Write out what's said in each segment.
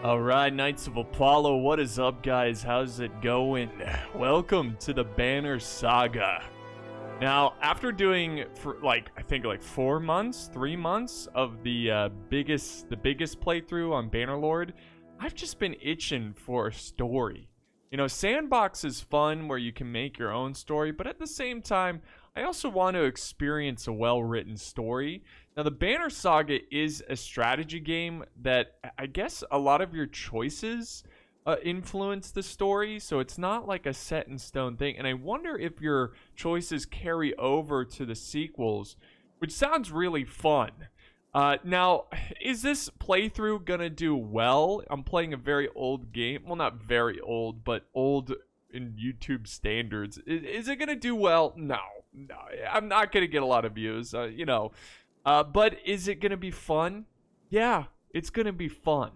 Alright, Knights of Apollo, what is up, guys? How's it going? Welcome to the Banner Saga. Now, after doing for I think 4 months, 3 months of the biggest playthrough on Bannerlord, I've just been itching for a story. You know, Sandbox is fun where you can make your own story, but at the same time, I also want to experience a well-written story. Now, the Banner Saga is a strategy game that I guess a lot of your choices influence the story, so it's not like a set-in-stone thing. And I wonder if your choices carry over to the sequels, which sounds really fun. Now, is this playthrough gonna do well? I'm playing a very old game. Well, not very old, but old in YouTube standards. Is it gonna do well? No. I'm not gonna get a lot of views, but is it gonna be fun? Yeah, it's gonna be fun.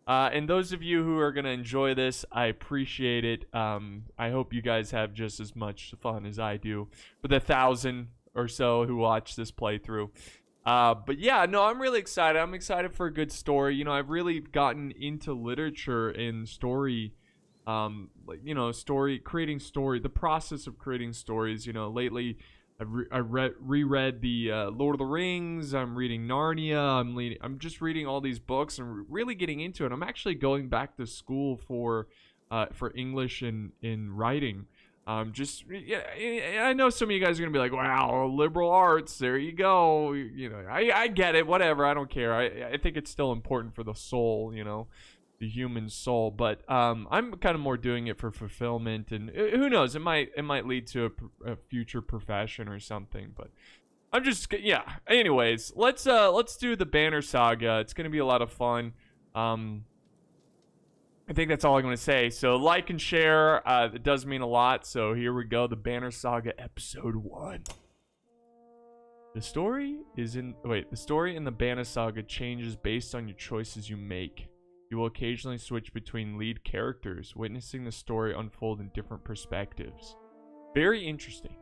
And those of you who are gonna enjoy this, I appreciate it. I hope you guys have just as much fun as I do with 1,000 or so who watch this playthrough. But yeah, no, I'm really excited. I'm excited for a good story. You know, I've really gotten into literature and story, the process of creating stories. You know, lately I reread the Lord of the Rings. I'm reading Narnia. I'm just reading all these books and really getting into it. I'm actually going back to school for English and in writing. I know some of you guys are gonna be like, "Wow, liberal arts. There you go." You know, I get it. Whatever. I don't care. I think it's still important for the soul. You know, the human soul. But I'm kind of more doing it for fulfillment, and who knows? It might lead to a future profession or something. But I'm just Anyways, let's do the Banner Saga. It's gonna be a lot of fun. I think that's all I'm going to say. So like and share. It does mean a lot. So here we go. The Banner Saga episode 1. The story in the Banner Saga changes based on your choices you make. You will occasionally switch between lead characters, witnessing the story unfold in different perspectives. Very interesting.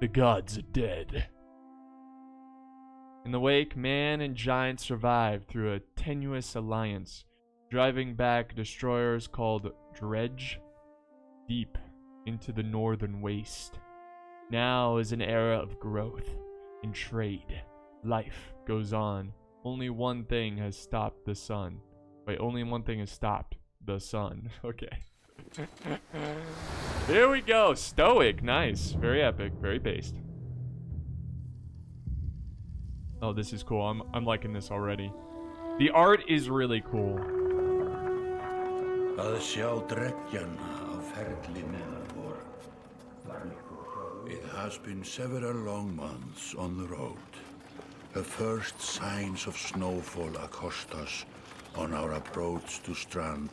The gods are dead. In the wake, man and giant survive through a tenuous alliance, driving back destroyers called Dredge deep into the northern waste. Now is an era of growth and trade. Life goes on. Only one thing has stopped the sun. Only one thing has stopped the sun. Okay. Here we go. Stoic. Nice. Very epic. Very based. Oh, this is cool. I'm liking this already. The art is really cool. Að sjá dreggjan á ferli vor. It has been several long months on the road. The first signs of snowfall accost us on our approach to Strand,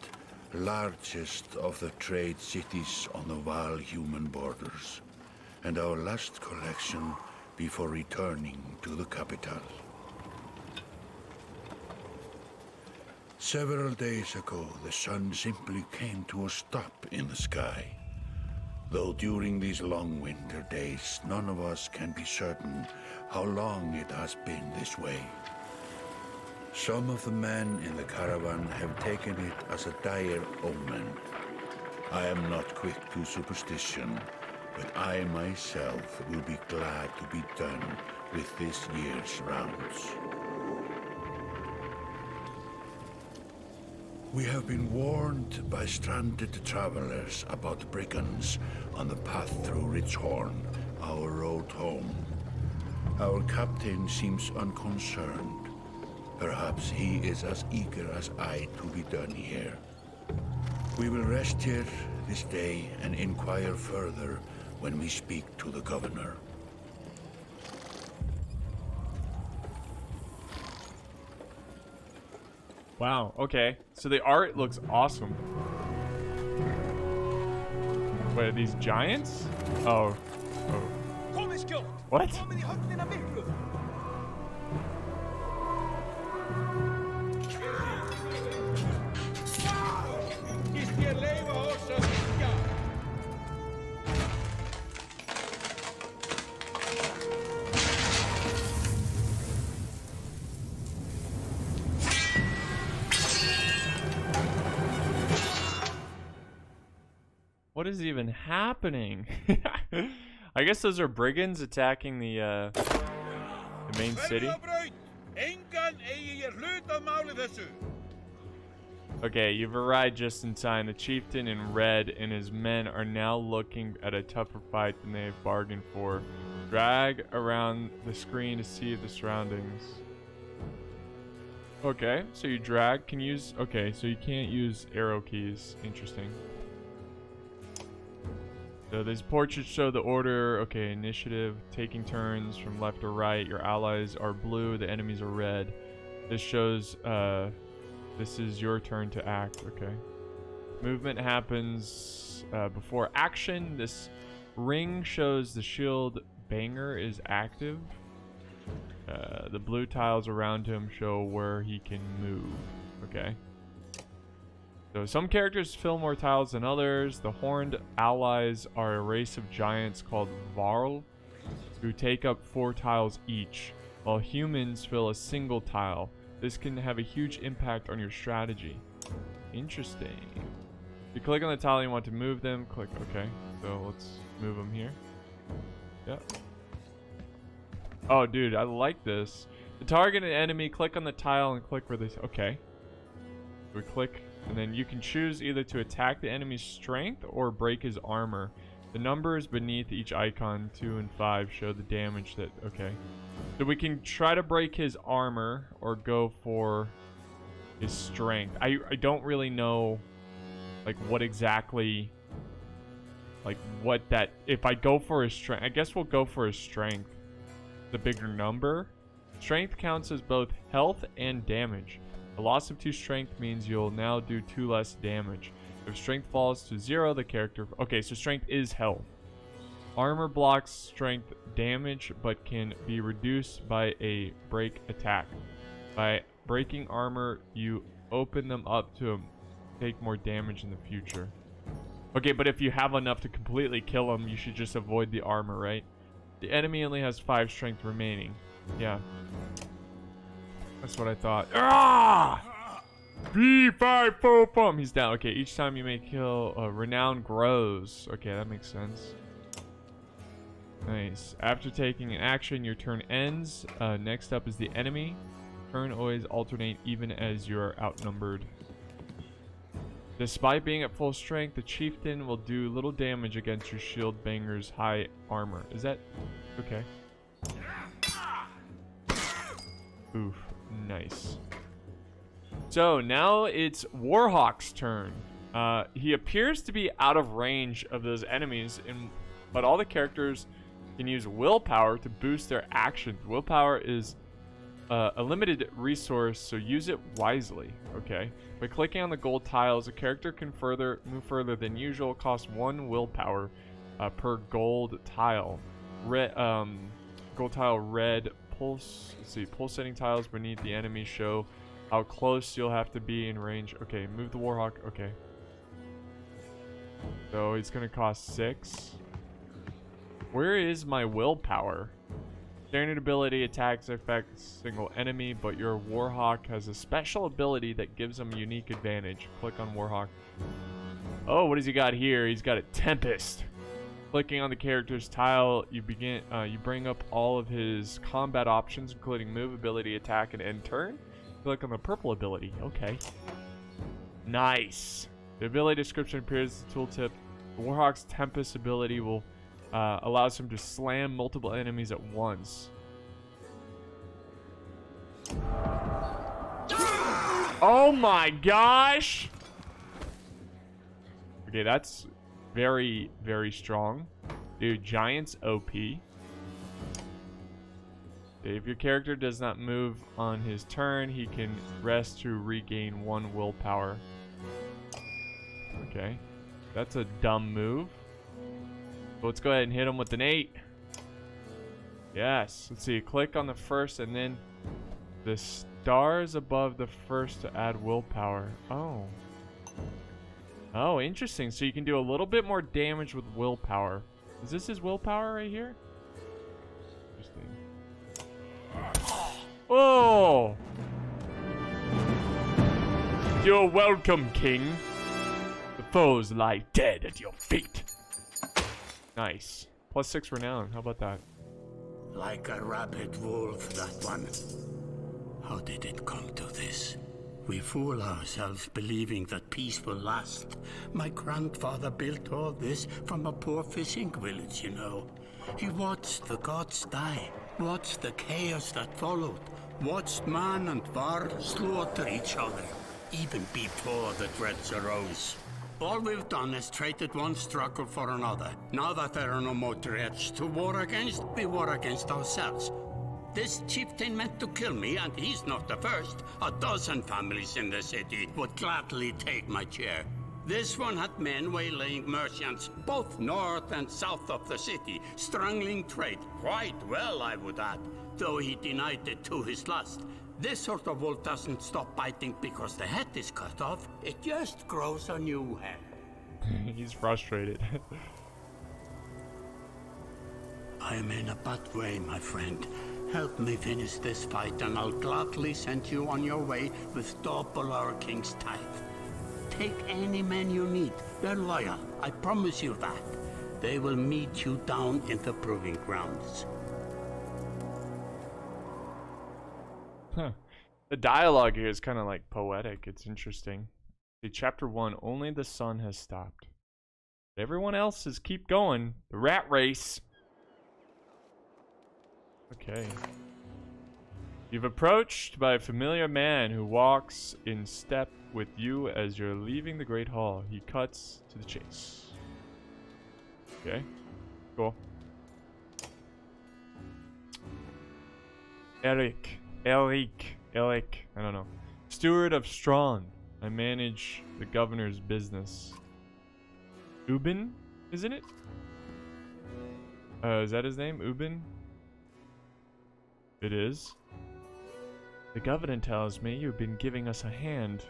largest of the trade cities on the Val-human borders, and our last collection before returning to the capital. Several days ago, the sun simply came to a stop in the sky. Though during these long winter days, none of us can be certain how long it has been this way. Some of the men in the caravan have taken it as a dire omen. I am not quick to superstition, but I myself will be glad to be done with this year's rounds. We have been warned by stranded travelers about brigands on the path through Ridgehorn, our road home. Our captain seems unconcerned. Perhaps he is as eager as I to be done here. We will rest here this day and inquire further when we speak to the governor. Wow, okay. So the art looks awesome. Wait, are these giants? Oh. What? What is even happening? I guess those are brigands attacking the main city. Okay, you've arrived just in time. The chieftain in red and his men are now looking at a tougher fight than they have bargained for. Drag around the screen to see the surroundings. Okay, so you drag. Can use... Okay, so you can't use arrow keys. Interesting. So these portraits show the order. Okay, initiative. Taking turns from left to right. Your allies are blue. The enemies are red. This shows... this is your turn to act. Okay. Movement happens before action. This ring shows the shield banger is active. The blue tiles around him show where he can move. Okay. So some characters fill more tiles than others. The horned allies are a race of giants called Varl, who take up 4 tiles each, while humans fill a single tile. This can have a huge impact on your strategy. Interesting. You click on the tile you want to move them. Click. Okay. So let's move them here. Yep. Oh, dude, I like this. To target an enemy, click on the tile and click where they... Okay. We click, and then you can choose either to attack the enemy's strength or break his armor. The numbers beneath each icon, 2 and 5, show the damage that... Okay. So we can try to break his armor or go for his strength. I don't really know, like, what exactly... Like, what that... If I go for his strength... I guess we'll go for his strength. The bigger number. Strength counts as both health and damage. The loss of 2 strength means you'll now do 2 less damage. If strength falls to 0, the character... Okay, so strength is health. Armor blocks strength damage, but can be reduced by a break attack. By breaking armor, you open them up to take more damage in the future. Okay, but if you have enough to completely kill them, you should just avoid the armor, right? The enemy only has 5 strength remaining. Yeah. That's what I thought. Ah! B5 fofum. He's down. Okay, each time you make kill, renown grows. Okay, that makes sense. Nice. After taking an action, your turn ends. Next up is the enemy. Turn always alternate even as you are outnumbered. Despite being at full strength, the chieftain will do little damage against your shield banger's high armor. Is that... Okay. Oof. Nice. So, now it's Warhawk's turn. He appears to be out of range of those enemies, but all the characters can use willpower to boost their actions. Willpower is a limited resource, so use it wisely. Okay. By clicking on the gold tiles, a character can move further than usual. Cost 1 willpower per gold tile. Gold tile red pulse. Let's see. Pulsating tiles beneath the enemy show how close you'll have to be in range. Okay, move the Warhawk. Okay. So it's gonna cost 6. Where is my willpower? Standard ability attacks affect single enemy, but your Warhawk has a special ability that gives him a unique advantage. Click on Warhawk. Oh, what does he got here? He's got a Tempest. Clicking on the character's tile, you bring up all of his combat options, including move, ability, attack, and end turn. Click on the purple ability. Okay. Nice. The ability description appears in the tooltip. The Warhawk's Tempest ability will allows him to slam multiple enemies at once. Oh my gosh! Okay, that's very, very strong. Dude, Giant's OP. If your character does not move on his turn, he can rest to regain 1 willpower. Okay. That's a dumb move. Let's go ahead and hit him with an 8. Yes. Let's see. Click on the first and then the stars above the first to add willpower. Oh. Oh, interesting. So you can do a little bit more damage with willpower. Is this his willpower right here? Interesting. Oh! You're welcome, King. The foes lie dead at your feet. Nice. +6 renown. How about that? Like a rabid wolf, that one. How did it come to this? We fool ourselves believing that peace will last. My grandfather built all this from a poor fishing village, you know. He watched the gods die, watched the chaos that followed, watched man and var slaughter each other, even before the dreads arose. All we've done is traded one struggle for another. Now that there are no more dreads to war against, we war against ourselves. This chieftain meant to kill me, and he's not the first. A dozen families in the city would gladly take my chair. This one had men waylaying merchants, both north and south of the city, strangling trade, quite well, I would add, though he denied it to his lust. This sort of wolf doesn't stop biting because the head is cut off. It just grows a new head. He's frustrated. I am in a bad way, my friend. Help me finish this fight, and I'll gladly send you on your way with double our king's tithe. Take any men you need. They're loyal, I promise you that. They will meet you down in the proving grounds. Huh. The dialogue here is kind of like poetic. It's interesting. See, chapter 1, only the sun has stopped. But everyone else is keep going. The rat race. Okay. You've approached by a familiar man who walks in step with you as you're leaving the Great Hall. He cuts to the chase. Okay. Cool. Eric, I don't know. Steward of Strand. I manage the governor's business. Ubin, isn't it? Is that his name? Ubin? It is. The governor tells me you've been giving us a hand.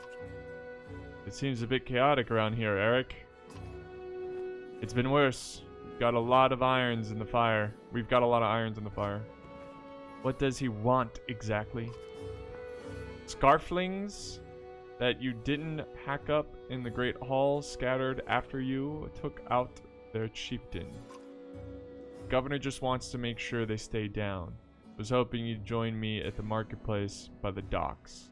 It seems a bit chaotic around here, Eric. It's been worse. We've got a lot of irons in the fire. What does he want exactly? Scarflings that you didn't hack up in the Great Hall scattered after you took out their chieftain. The governor just wants to make sure they stay down. Was hoping you'd join me at the marketplace by the docks.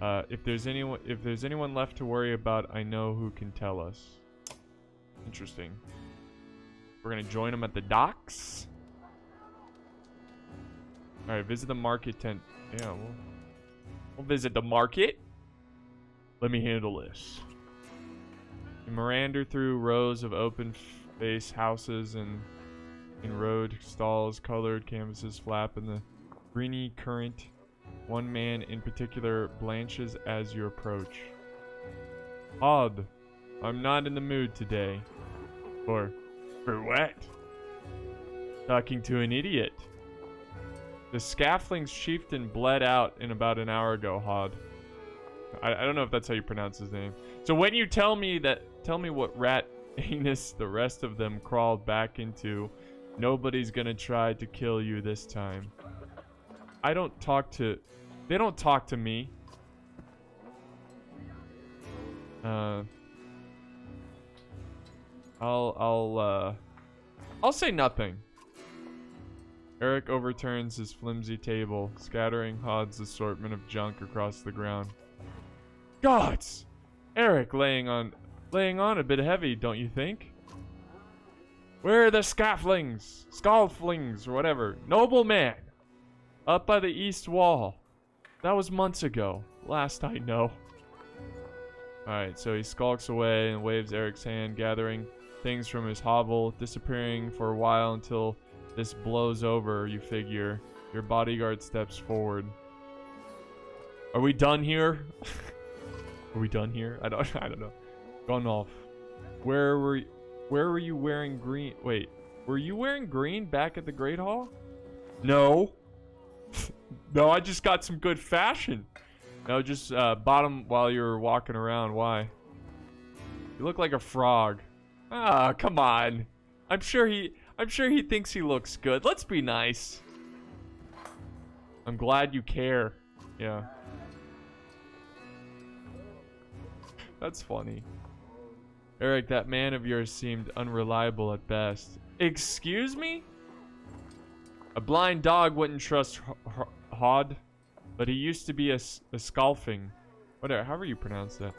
If there's anyone left to worry about, I know who can tell us. Interesting. We're gonna join them at the docks. All right, visit the market tent. Yeah, we'll visit the market. Let me handle this. You meander through rows of open-face houses and in road stalls, colored canvases flap in the greeny current. One man in particular blanches as you approach. Odd. I'm not in the mood today. For what? Talking to an idiot. The Scafling's chieftain bled out in about an hour ago, Hod. I don't know if that's how you pronounce his name. So when you tell me what rat anus the rest of them crawled back into, nobody's gonna try to kill you this time. They don't talk to me. I'll say nothing. Eric overturns his flimsy table, scattering Hod's assortment of junk across the ground. Gods! Eric laying on a bit heavy, don't you think? Where are the Scalflings, or whatever? Nobleman! Up by the east wall. That was months ago, last I know. Alright, so he skulks away and waves Eric's hand, gathering things from his hovel, disappearing for a while until this blows over, you figure. Your bodyguard steps forward. Are we done here? Are we done here? I don't know. Gone off. Where were you wearing green? Wait, were you wearing green back at the Great Hall? No. No, I just got some good fashion. No, just bottom while you were walking around. Why? You look like a frog. Ah, come on. I'm sure he thinks he looks good. Let's be nice. I'm glad you care. Yeah. That's funny. Eric, that man of yours seemed unreliable at best. Excuse me? A blind dog wouldn't trust Hod, but he used to be a scalfing. Whatever, however you pronounce that.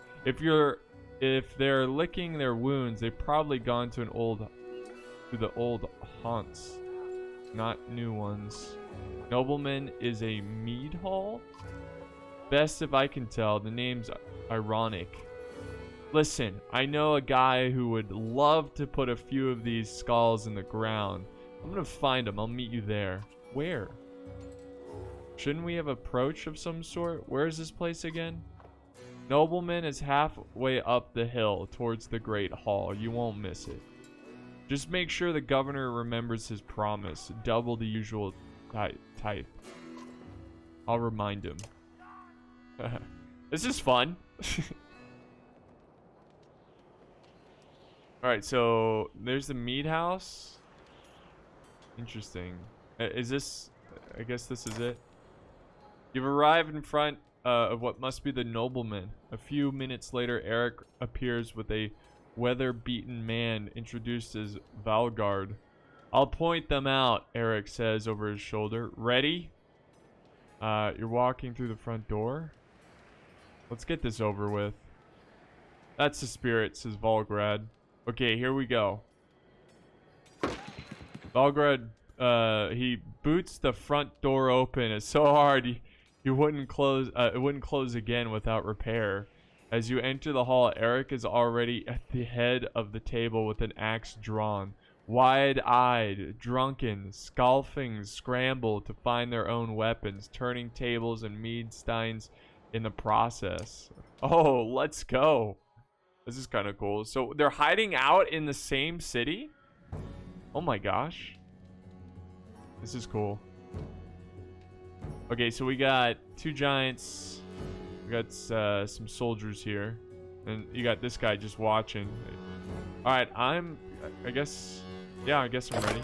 If they're licking their wounds, they've probably gone to the old haunts, not new ones. Nobleman is a Mead hall? Best if I can tell, the name's ironic. Listen, I know a guy who would love to put a few of these skulls in the ground. I'm gonna find him. I'll meet you there. Where? Shouldn't we have approach of some sort? Where is this place again? Nobleman is halfway up the hill towards the Great Hall. You won't miss it. Just make sure the governor remembers his promise. Double the usual type. I'll remind him. This is fun. Alright, so there's the Mead house. Interesting. Is this... I guess this is it. You've arrived in front of what must be the nobleman. A few minutes later, Eric appears with a weather-beaten man introduced as Valgard. I'll point them out, Eric says over his shoulder. Ready? You're walking through the front door? Let's get this over with. That's the spirit, says Valgrad. Okay, here we go. Valgrad, he boots the front door open. It's so hard it wouldn't close again without repair. As you enter the hall, Eric is already at the head of the table with an axe drawn. Wide-eyed, drunken, scalfings scramble to find their own weapons, turning tables and mead steins in the process. Oh, let's go. This is kind of cool. So they're hiding out in the same city? Oh my gosh. This is cool. Okay, so we got two giants. We got some soldiers here. And you got this guy just watching. Alright, I guess... Yeah, I guess I'm ready.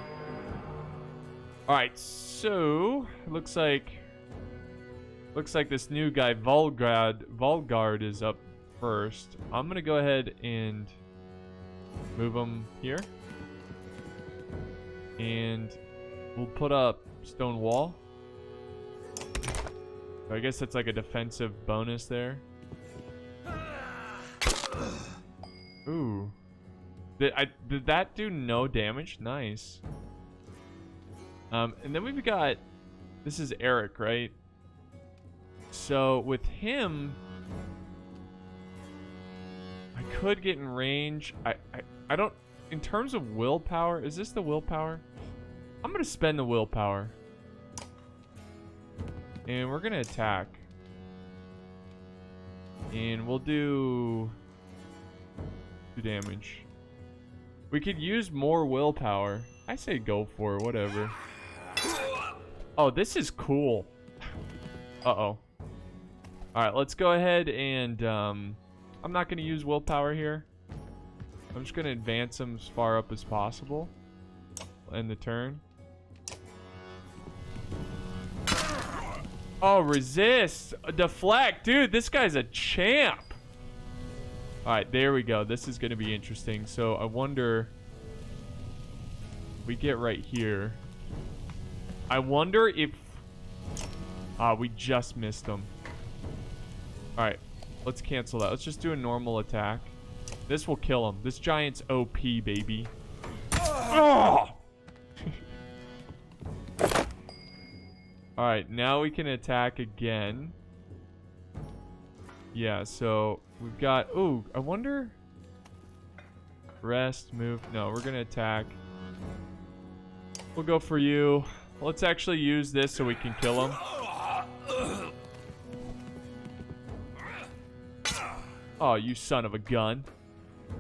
Alright, so... Looks like this new guy, Valgard, is up first. I'm gonna go ahead and move him here. And we'll put up stone wall. So I guess that's like a defensive bonus there. Ooh. Did that do no damage? Nice. And then we've got... This is Eric, right? So with him... I could get in range. I don't... In terms of willpower... Is this the willpower? I'm going to spend the willpower. And we're going to attack. And we'll do... 2 damage. We could use more willpower. I say go for it, whatever. Oh, this is cool. Uh-oh. Alright, let's go ahead and... I'm not going to use willpower here. I'm just going to advance him as far up as possible. End the turn. Oh, resist! Deflect! Dude, this guy's a champ! Alright, there we go. This is going to be interesting. So, I wonder... We get right here. I wonder if... we just missed him. Alright, let's cancel that. Let's just do a normal attack. This will kill him. This giant's OP, baby. Oh! Alright, now we can attack again. Yeah, so we've got... Ooh, I wonder... Rest, move. No, we're going to attack. We'll go for you. Let's actually use this so we can kill him. Oh, you son of a gun.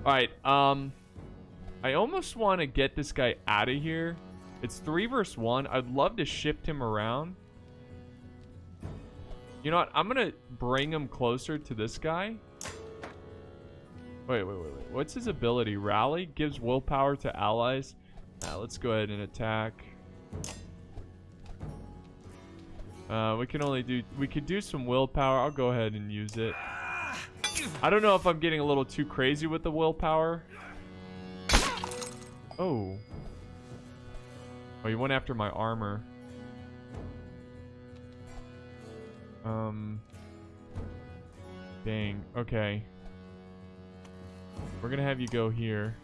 Alright, I almost want to get this guy out of here. It's 3 versus 1. I'd love to shift him around. You know what? I'm going to bring him closer to this guy. Wait. What's his ability? Rally? Gives willpower to allies. Let's go ahead and attack. We can only do... We could do some willpower. I'll go ahead and use it. I don't know if I'm getting a little too crazy with the willpower. Oh. Oh, he went after my armor. Dang. Okay. We're gonna have you go here.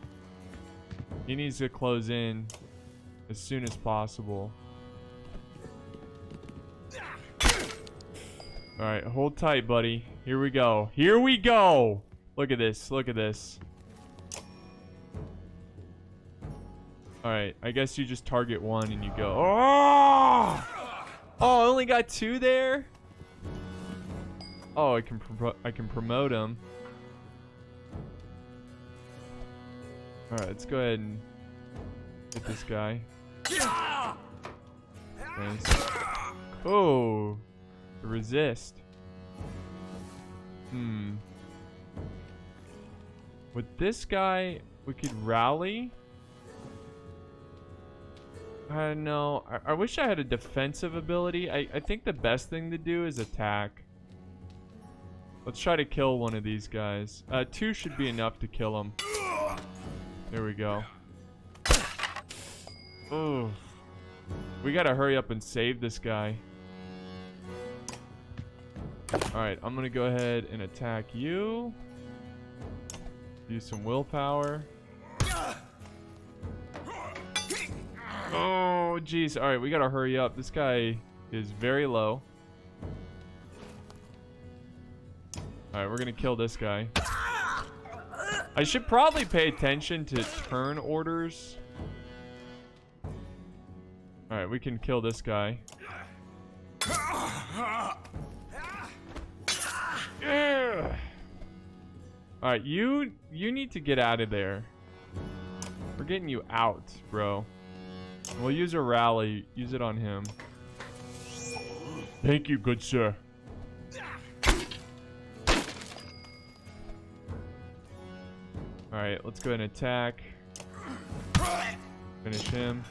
He needs to close in as soon as possible. Alright, hold tight, buddy. Here we go. Here we go! Look at this. Look at this. Alright, I guess you just target one and you go. Oh! Oh, I only got 2 there? Oh, I can promote him. Alright, let's go ahead and hit this guy. Nice. Oh, resist. With this guy, we could rally. I don't know. I wish I had a defensive ability. I think the best thing to do is attack. Let's try to kill one of these guys. 2 should be enough to kill him. There we go. Oh. We gotta hurry up and save this guy. Alright, I'm gonna go ahead and attack you. Use some willpower. Oh, jeez. Alright, we gotta hurry up. This guy is very low. Alright, we're gonna kill this guy. I should probably pay attention to turn orders. Alright, we can kill this guy. Alright, you need to get out of there. We're getting you out, bro. We'll use a rally. Use it on him. Thank you, good sir. Alright, let's go ahead and attack. Finish him.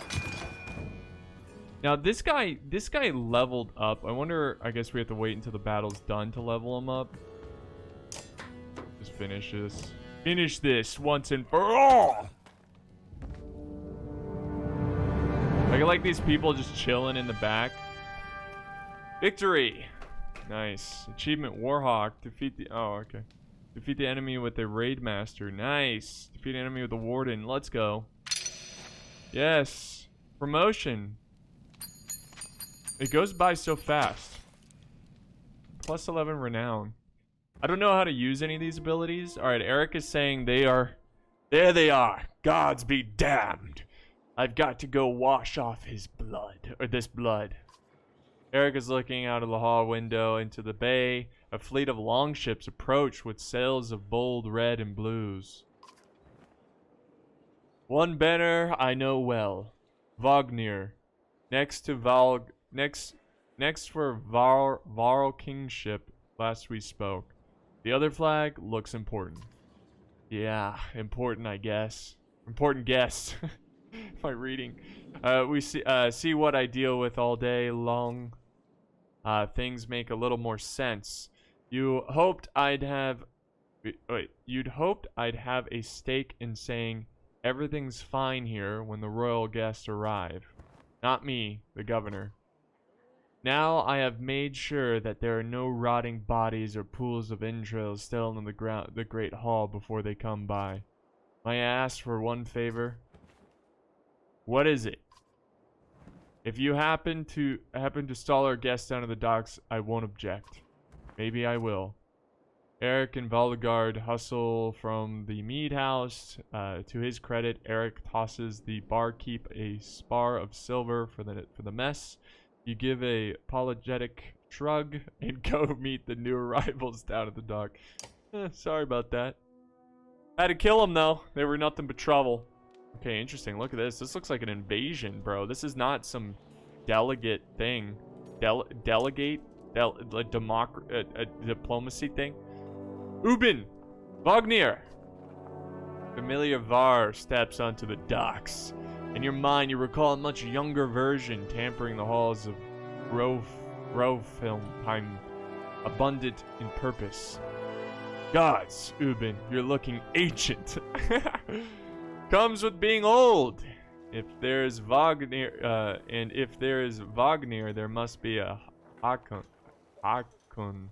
Now this guy leveled up. I wonder, I guess we have to wait until the battle's done to level him up. Just finish this. Finish this once and for all! I like these people just chilling in the back. Victory! Nice. Achievement Warhawk. Defeat the... Oh, okay. Defeat the enemy with the Raid Master. Nice. Defeat the enemy with the Warden. Let's go. Yes. Promotion. It goes by so fast. Plus 11 renown. I don't know how to use any of these abilities. Alright, Eric is saying they are... There they are. Gods be damned. I've got to go wash off his blood. Or this blood. Eric is looking out of the hall window into the bay. A fleet of longships approach with sails of bold red and blues. One banner I know well. Wagner. Next to Next for Varl Kingship, last we spoke. The other flag looks important. Yeah, important I guess. Important guess. My reading. We see what I deal with all day long. Things make a little more sense. You'd hoped I'd have a stake in saying everything's fine here when the royal guests arrive. Not me, the governor. Now I have made sure that there are no rotting bodies or pools of entrails still in the great hall before they come by. May I ask for one favor? What is it? If you happen to stall our guests down to the docks, I won't object. Maybe I will. Eric and Valgard hustle from the Mead house. To his credit, Eric tosses the barkeep a spar of silver for the mess. You give a apologetic shrug and go meet the new arrivals down at the dock. Sorry about that. Had to kill them though. They were nothing but trouble. Okay, interesting. Look at this. This looks like an invasion, bro. This is not some delegate thing. Delegate? A diplomacy thing? Ubin! Wagner! Familiar Var steps onto the docks. In your mind, you recall a much younger version tampering the halls of Grove Film, abundant in purpose. Gods, Ubin, you're looking ancient. Comes with being old. If there's Wagner, and if there is Wagner, there must be a Hakon. Hakon.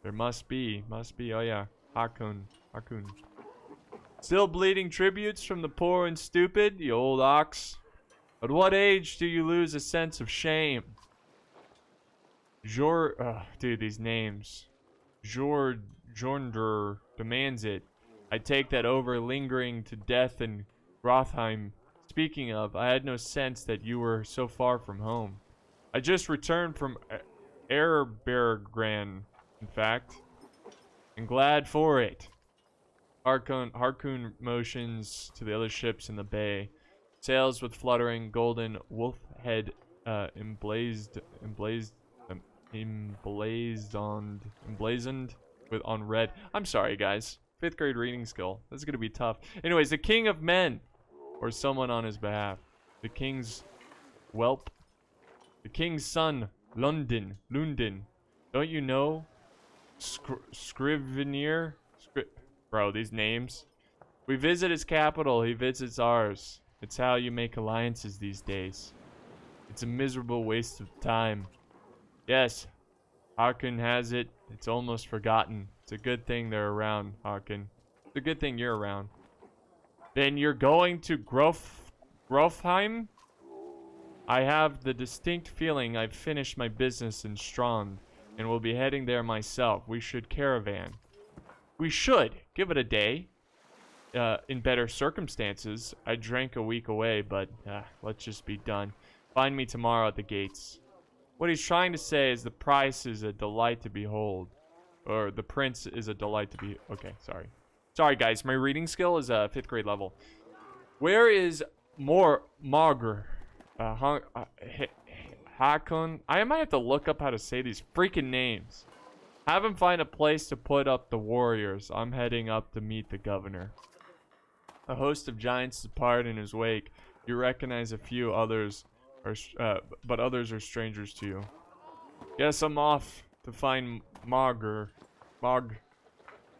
There must be, oh yeah, Hakon. Still bleeding tributes from the poor and stupid, you old ox. At what age do you lose a sense of shame? Dude, these names. Jornder demands it. I take that over lingering to death in Grothheim. Speaking of, I had no sense that you were so far from home. I just returned from Erebergran, in fact. And glad for it. Harkoon motions to the other ships in the bay. Sails with fluttering golden wolf head emblazoned with on red. I'm sorry, guys. 5th grade reading skill. This is gonna be tough. Anyways, the king of men, or someone on his behalf. The king's whelp. The king's son, Lunden. Don't you know? Scrivener. Bro, these names. We visit his capital. He visits ours. It's how you make alliances these days. It's a miserable waste of time. Yes, Harkon has it. It's almost forgotten. It's a good thing they're around, Harkon. It's a good thing you're around. Then you're going to Grofheim? I have the distinct feeling I've finished my business in Strand and will be heading there myself. We should caravan. We should. Give it a day. In better circumstances. I drank a week away, but let's just be done. Find me tomorrow at the gates. What he's trying to say is the price is a delight to behold. Or the prince is a delight to be... Okay, sorry. Sorry, guys. My reading skill is 5th grade level. Where is Marger? Hakon? I might have to look up how to say these freaking names. Have him find a place to put up the warriors. I'm heading up to meet the governor. A host of giants depart in his wake. You recognize a few others, but others are strangers to you. Guess I'm off to find Marger.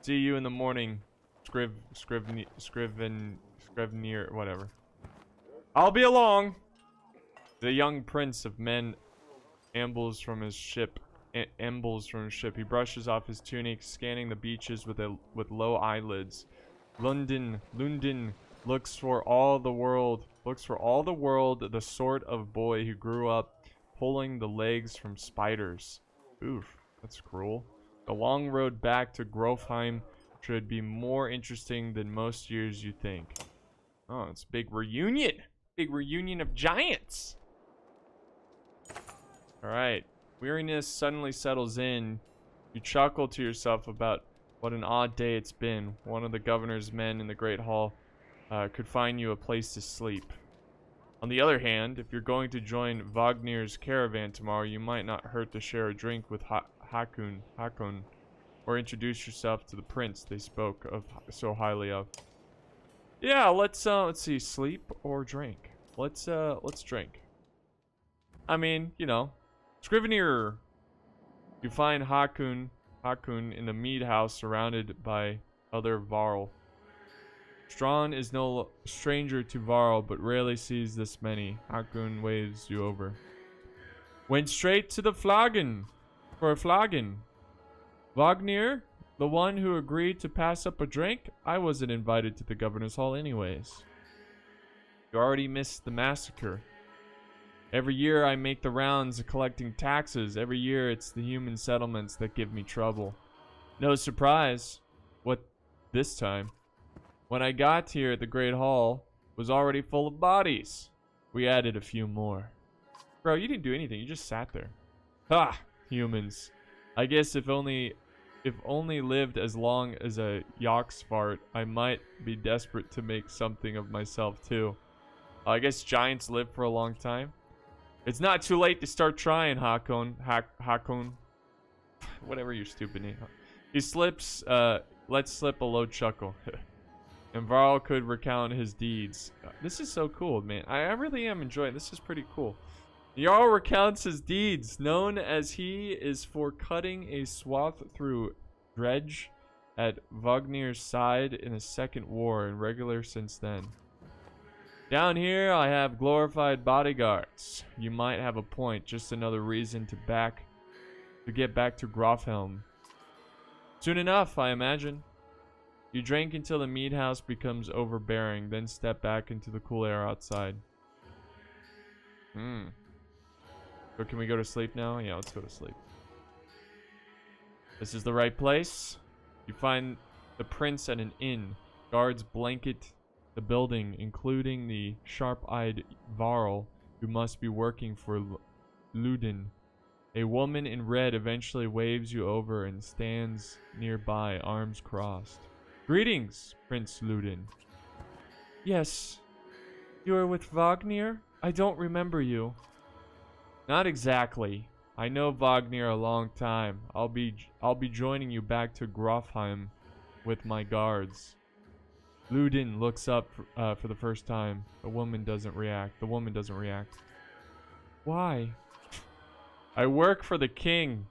See you in the morning. Scrivener, whatever. I'll be along. The young prince of men ambles from his ship. He brushes off his tunic, scanning the beaches with low eyelids. Lunden looks for all the world the sort of boy who grew up pulling the legs from spiders. Oof, that's cruel. The long road back to Grofheim should be more interesting than most years you think. Oh, it's a big reunion. Big reunion of giants. Alright. Weariness suddenly settles in. You chuckle to yourself about what an odd day it's been. One of the governor's men in the Great Hall could find you a place to sleep. On the other hand, if you're going to join Wagner's caravan tomorrow, you might not hurt to share a drink with Hakon, or introduce yourself to the prince they spoke of so highly of. Yeah, let's see, sleep or drink. Let's drink. I mean, you know, Scrivener. You find Hakon in the Mead house surrounded by other Varl. Strand is no stranger to Varl, but rarely sees this many. Hakon waves you over. Went straight to the flagon. For a flagon. Wagner, the one who agreed to pass up a drink? I wasn't invited to the governor's hall anyways. You already missed the massacre. Every year I make the rounds of collecting taxes. Every year it's the human settlements that give me trouble. No surprise. What this time? When I got here, the Great Hall was already full of bodies. We added a few more. Bro, you didn't do anything. You just sat there. Ha! Humans. I guess if only lived as long as a Yox fart, I might be desperate to make something of myself too. I guess giants live for a long time. It's not too late to start trying, Hakon. Hakon. Whatever your stupid name. He slips, lets slip a low chuckle. And Varl could recount his deeds. This is so cool, man. I really am enjoying this. Is pretty cool. Jarl recounts his deeds, known as he is for cutting a swath through dredge at Wagnier's side in the Second War and regular since then. Down here, I have glorified bodyguards. You might have a point. Just another reason to get back to Grofhelm. Soon enough, I imagine. You drink until the Mead house becomes overbearing, then step back into the cool air outside. So can we go to sleep now? Yeah, let's go to sleep. This is the right place. You find the prince at an inn. Guards blanket the building, including the sharp-eyed Varl, who must be working for Ludin. A woman in red eventually waves you over and stands nearby, arms crossed. Greetings, Prince Ludin. Yes. You are with Wagner? I don't remember you. Not exactly. I know Wagner a long time. I'll be joining you back to Grofheim with my guards. Ludin looks up for the first time. The woman doesn't react. Why? I work for the king,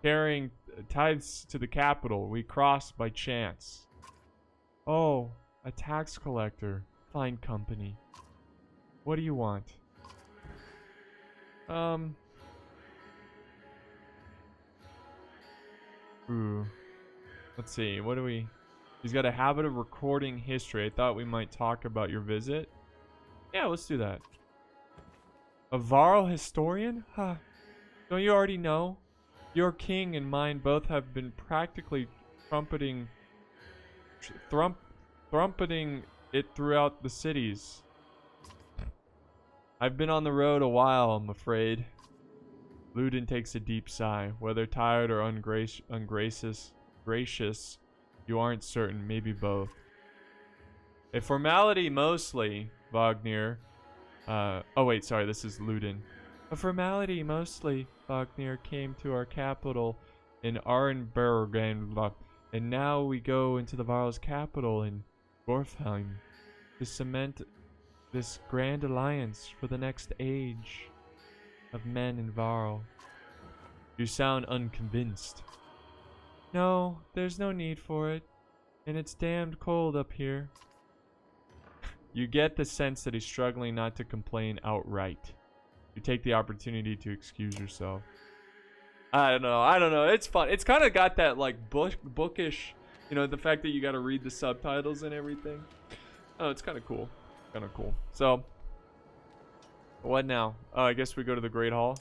carrying tithes to the capital. We crossed by chance. Oh, a tax collector. Fine company. What do you want? Let's see. What do we... He's got a habit of recording history. I thought we might talk about your visit. Yeah, let's do that. A Varl historian? Huh. Don't you already know? Your king and mine both have been practically trumpeting it throughout the cities. I've been on the road a while, I'm afraid. Ludin takes a deep sigh. Whether tired or gracious, you aren't certain. Maybe both. A formality mostly, Wagner. Oh wait, sorry, this is Ludin. A formality mostly, Wagner came to our capital in Arenberg, and now we go into the Varl's capital in Gorfheim to cement this grand alliance for the next age of men in Varl. You sound unconvinced. No, there's no need for it, and it's damned cold up here. You get the sense that he's struggling not to complain outright. You take the opportunity to excuse yourself. I don't know. It's fun. It's kind of got that like bookish, you know, the fact that you got to read the subtitles and everything. Oh, it's kind of cool. So, what now? Oh, I guess we go to the Great Hall.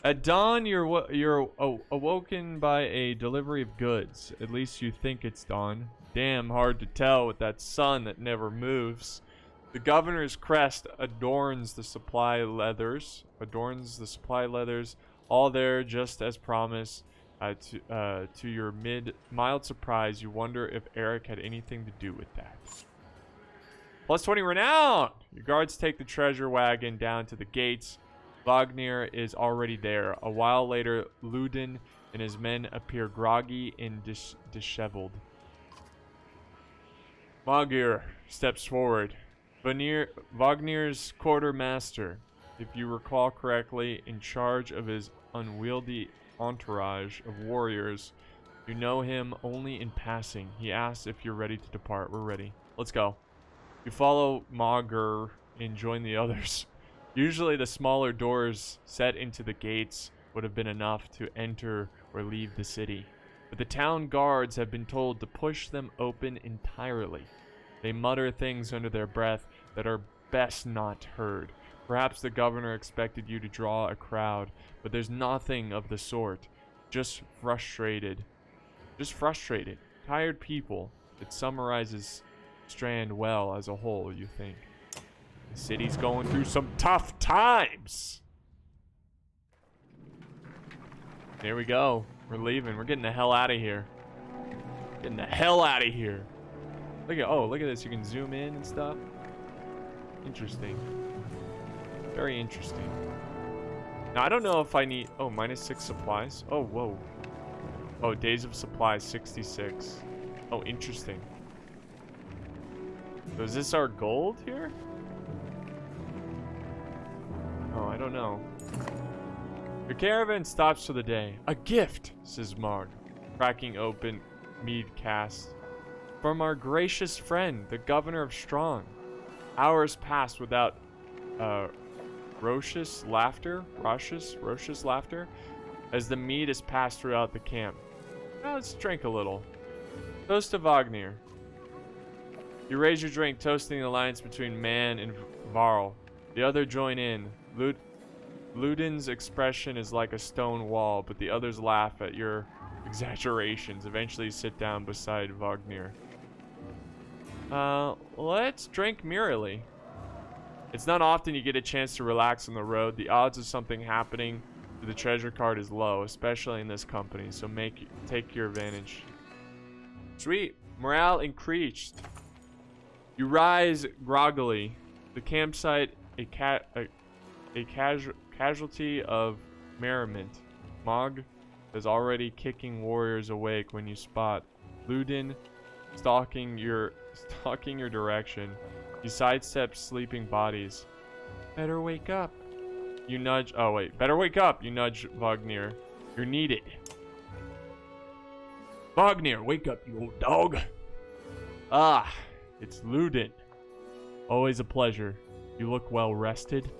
At dawn, you're awoken by a delivery of goods. At least you think it's dawn. Damn hard to tell with that sun that never moves. The governor's crest adorns the supply leathers. All there, just as promised. To your mild surprise, you wonder if Eric had anything to do with that. Plus 20 renown! Your guards take the treasure wagon down to the gates. Wagner is already there. A while later, Ludin and his men appear groggy and disheveled. Magyar steps forward. Wagner's quartermaster, if you recall correctly, in charge of his unwieldy entourage of warriors. You know him only in passing. He asks if you're ready to depart. We're ready. Let's go. You follow Magyar and join the others. Usually the smaller doors set into the gates would have been enough to enter or leave the city, but the town guards have been told to push them open entirely. They mutter things under their breath that are best not heard. Perhaps the governor expected you to draw a crowd, but there's nothing of the sort. Just frustrated. Tired people. It summarizes Strand well as a whole, you think. The city's going through some tough times. Here we go. We're leaving. We're getting the hell out of here. Look at this. You can zoom in and stuff. Interesting. Very interesting. Now, I don't know if I need... Oh, -6 supplies. Oh, whoa. Oh, days of supplies, 66. Oh, interesting. So is this our gold here? Oh, I don't know. Your caravan stops for the day. A gift, says Marg, cracking open Mead cast. From our gracious friend, the governor of Strong. Hours passed without raucous laughter as the mead is passed throughout the camp. Now let's drink a little. Toast to Wagner. You raise your drink, toasting the alliance between Man and Varl. The other join in. Ludin's expression is like a stone wall, but the others laugh at your exaggerations. Eventually you sit down beside Wagner. Let's drink merrily. It's not often you get a chance to relax on the road. The odds of something happening to the treasure card is low, especially in this company, so take your advantage. Sweet. Morale increased. You rise groggily. The campsite, a casualty of merriment. Mog is already kicking warriors awake when you spot Ludin stalking your direction. You sidestep sleeping bodies. Better wake up. You nudge. Oh wait, better wake up. You nudge Wagner. You're needed. Wagner, wake up, you old dog. Ah, it's Ludin. Always a pleasure. You look well rested.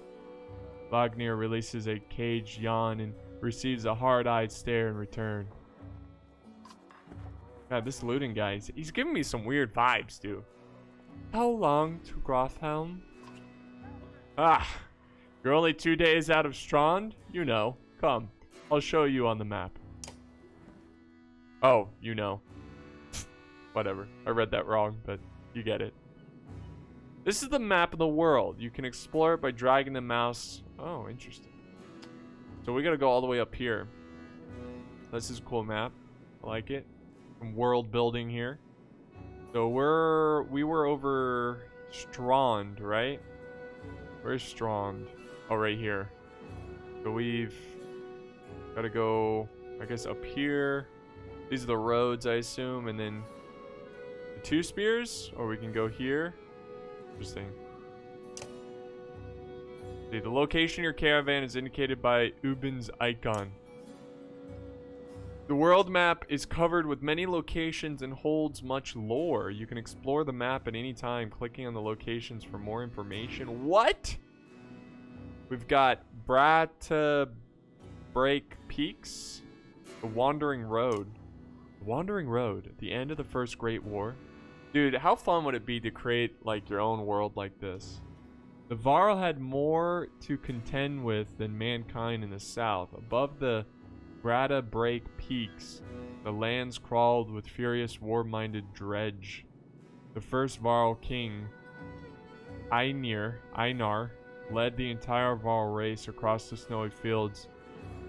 Wagner releases a caged yawn and receives a hard-eyed stare in return. God, this Ludin guy, he's giving me some weird vibes, dude. How long to Grothelm? Ah, you're only 2 days out of Strand? You know. Come, I'll show you on the map. Oh, you know. Whatever. I read that wrong, but you get it. This is the map of the world. You can explore it by dragging the mouse. Oh, interesting. So we gotta go all the way up here. This is a cool map. I like it. Some world building here. So we were over Strand, right? Where's Strand? Oh, right here. So we've gotta go, I guess, up here. These are the roads, I assume, and then the 2 spears, or we can go here. Interesting. See, the location of your caravan is indicated by Ubin's icon. The world map is covered with many locations and holds much lore. You can explore the map at any time, clicking on the locations for more information. What? We've got Brata Break Peaks, the Wandering Road. Wandering Road, at the end of the First Great War. Dude, how fun would it be to create, like, your own world like this? The Varl had more to contend with than mankind in the south. Above the Grata Break Peaks, the lands crawled with furious war-minded dredge. The first Varl king, Einar, led the entire Varl race across the snowy fields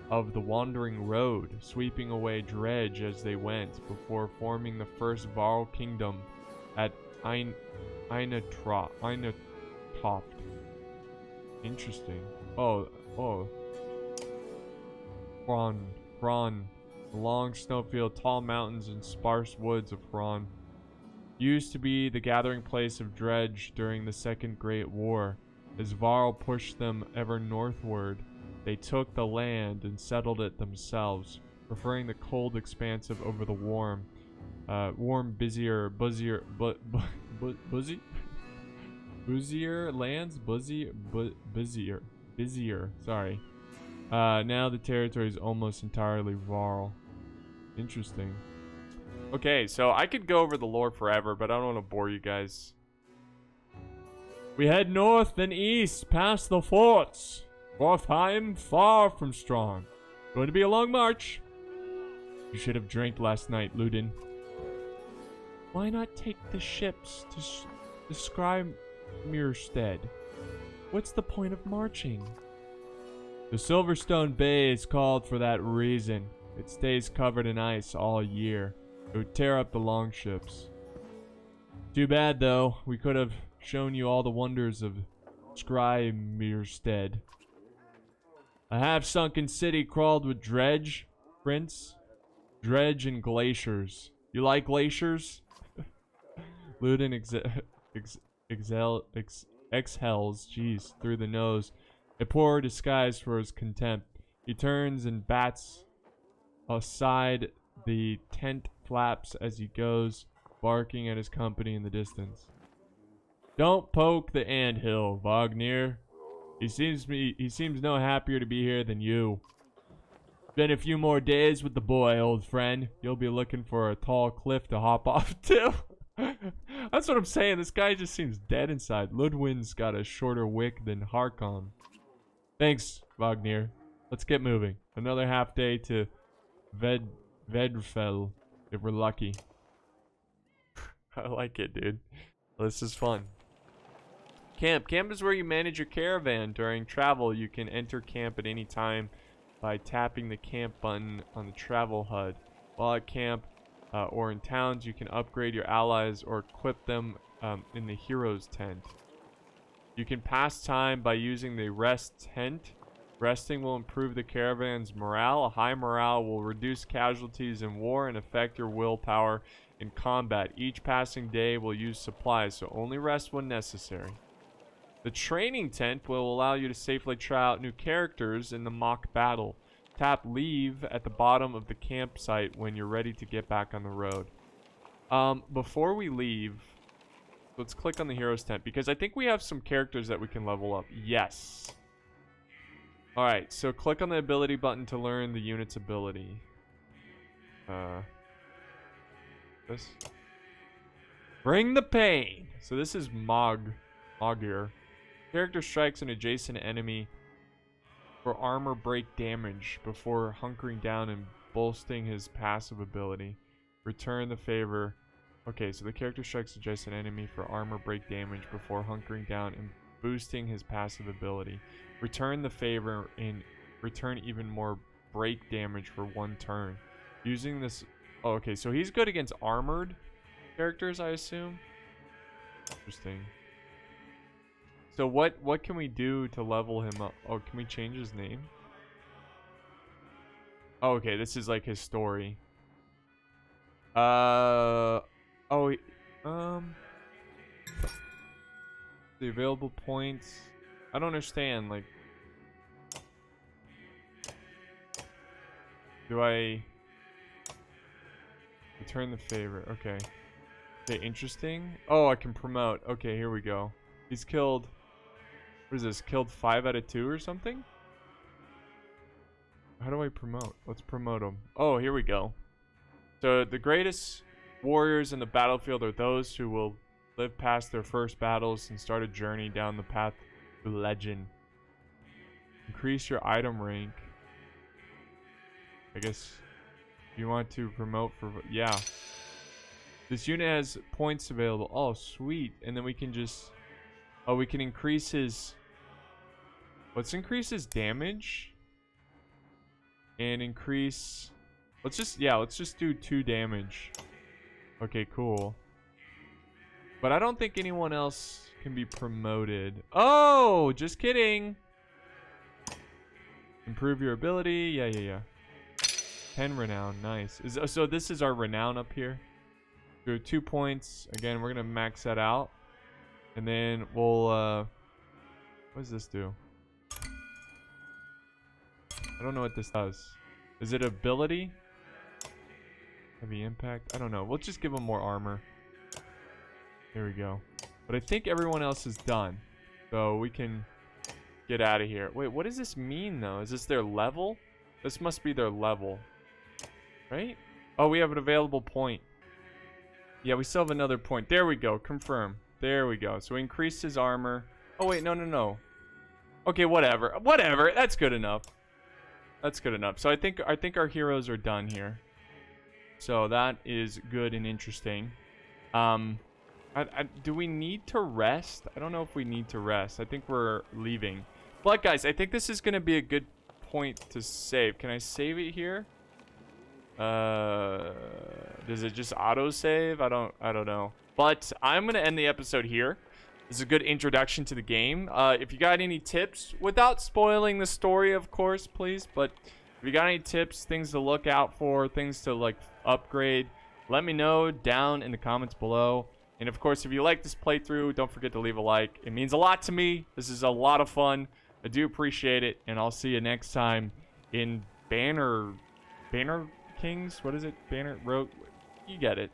of the Wandering Road, sweeping away dredge as they went, before forming the first Varl kingdom at Einatoft. Interesting. Oh. Hron. The long snowfield, tall mountains, and sparse woods of Hron used to be the gathering place of dredge during the Second Great War. As Varl pushed them ever northward, they took the land and settled it themselves, preferring the cold expanse over the warm, busier lands, busier. Sorry. Now the territory is almost entirely Varl. Interesting. Okay, so I could go over the lore forever, but I don't want to bore you guys. We head north and east past the forts. Forthheim, far from Strong. Going to be a long march. You should have drank last night, Ludin. Why not take the ships to Skrymyrstead? What's the point of marching? The Silverstone Bay is called for that reason. It stays covered in ice all year. It would tear up the longships. Too bad, though. We could have shown you all the wonders of Skrymyrstead. A half-sunken city crawled with dredge, Prince. Dredge and glaciers. You like glaciers? Ludin exhales, through the nose. A poor disguise for his contempt. He turns and bats aside the tent flaps as he goes, barking at his company in the distance. Don't poke the anthill, Wagner. He seems no happier to be here than you. Been a few more days with the boy, old friend. You'll be looking for a tall cliff to hop off to. That's what I'm saying. This guy just seems dead inside. Ludwin's got a shorter wick than Harkon. Thanks, Wagner. Let's get moving. Another half day to Vedrfell, if we're lucky. I like it, dude. This is fun. Camp. Camp is where you manage your caravan. During travel, you can enter camp at any time by tapping the camp button on the travel HUD. While at camp or in towns, you can upgrade your allies or equip them in the hero's tent. You can pass time by using the rest tent. Resting will improve the caravan's morale. A high morale will reduce casualties in war and affect your willpower in combat. Each passing day will use supplies, so only rest when necessary. The training tent will allow you to safely try out new characters in the mock battle. Tap leave at the bottom of the campsite when you're ready to get back on the road. Before we leave, let's click on the hero's tent because I think we have some characters that we can level up. Yes. Alright, so click on the ability button to learn the unit's ability. This. Bring the pain. So this is Mogir. Character strikes an adjacent enemy for armor break damage before hunkering down and boosting his passive ability. Return the favor. Okay, so the character strikes adjacent enemy for armor break damage before hunkering down and boosting his passive ability. Return the favor and return even more break damage for 1 turn. Using this... Oh, okay, so he's good against armored characters, I assume. Interesting. So what can we do to level him up? Oh, can we change his name? Oh, okay, this is like his story. The available points. I don't understand, like, do I return the favor? Okay. Okay, interesting. Oh, I can promote. Okay, here we go. He's killed, what is this? Killed 5 out of 2 or something? How do I promote? Let's promote him. Oh, here we go. So the greatest warriors in the battlefield are those who will live past their first battles and start a journey down the path to legend. Increase your item rank. I guess you want to promote for... Yeah. This unit has points available. Oh, sweet. And then we can just... Oh, we can increase his... Let's increase his damage. And increase... Let's just do 2 damage. Okay, cool. But I don't think anyone else can be promoted. Oh, just kidding. Improve your ability. Yeah. 10 renown. Nice. So this is our renown up here. Do 2 points. Again, we're going to max that out. And then we'll... what does this do? I don't know what this does. Is it ability? Heavy impact? I don't know. We'll just give him more armor. Here we go. But I think everyone else is done. So we can get out of here. Wait, what does this mean though? Is this their level? This must be their level. Right? Oh, we have an available point. Yeah, we still have another point. There we go. Confirm. There we go. So we increased his armor. Oh wait, no. Okay, whatever. Whatever. That's good enough. That's good enough. So I think our heroes are done here. So that is good and interesting. Do we need to rest? I don't know if we need to rest. I think we're leaving. But guys, I think this is going to be a good point to save. Can I save it here? Does it just auto save? I don't know. But I'm going to end the episode here. This is a good introduction to the game. If you got any tips, without spoiling the story, of course, please. But if you got any tips, things to look out for, things to like upgrade, let me know down in the comments below. And of course, if you like this playthrough, don't forget to leave a like. It means a lot to me. This is a lot of fun. I do appreciate it. And I'll see you next time in Banner Kings. What is it? Banner Road. you get it.